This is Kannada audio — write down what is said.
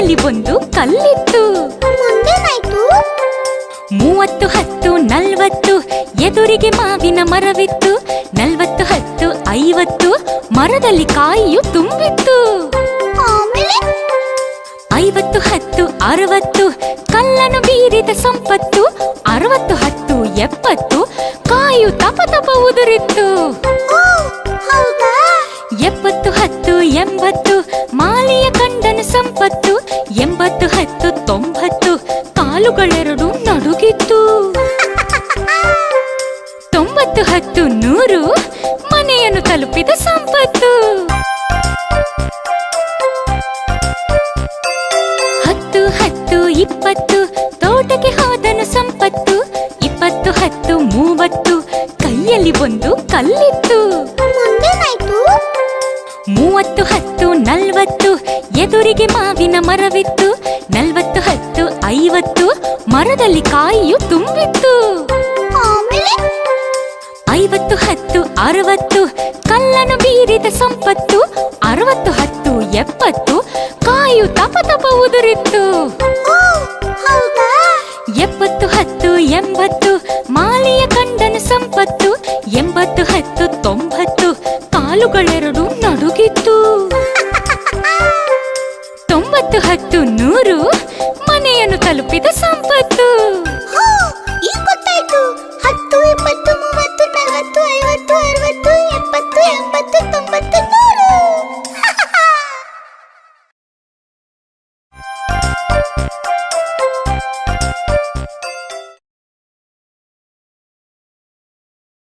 ಕೈಯಲ್ಲಿ ಒಂದು ಕಲ್ಲಿತ್ತು. ಮುಂದೇನಾಯ್ತು? 30, 10, 40 ಎದುರಿಗೆ ಮಾವಿನ ಮರವಿತ್ತು. 40, 10, 50 ಮರದಲ್ಲಿ ಕಾಯಿಯು ತುಂಬಿತ್ತು. ಆಮೇಲೆ 50, 10, 60 ಕಲ್ಲನ್ನು ಬೀರಿದ ಸಂಪತ್ತು. 60, 10, 70 ಕಾಯಿಯು ತಪ ತಪ ಉದುರಿತ್ತು. ಓ, ಹೌದಾ? 70, 10, 80 ಮಾಲಿಯ ಕಂಡನು ಸಂಪತ್ತು. 80, 10, 90 ಕಾಲುಗಳೆರಡು ನಡುಗಿತ್ತು. 90, 10, 100 ಮನೆಯನ್ನು ತಲುಪಿದ ಸಂಪತ್ತು. 10, 10, 20 ತೋಟಕ್ಕೆ ಹೋದನು ಸಂಪತ್ತು. 20, 10, 30 ಕೈಯಲ್ಲಿ ಒಂದು ಕಲ್ಲಿತ್ತು. ಮುಂದೇನಾಯ್ತು? 30, 10, 40 ಎದುರಿಗೆ ಮಾವಿನ ಮರವಿತ್ತು. 40, 10, 50 ಮರದಲ್ಲಿ ಕಾಯಿಯು ತುಂಬಿತ್ತು. ಆಮೇಲೆ 50, 10, 60 ಕಲ್ಲನ್ನು ಬೀರಿದ ಸಂಪತ್ತು. 60, 10, 70 ಕಾಯಿಯು ತಪ ತಪ ಉದುರಿತ್ತು. ಓ, ಹೌದಾ? 70, 10, 80 ಮಾಲಿಯ ಕಂಡನು ಸಂಪತ್ತು. 80, 10, 90 ಕಾಲುಗಳೆರಡು ನಡುಗಿತ್ತು. 90, 10, 100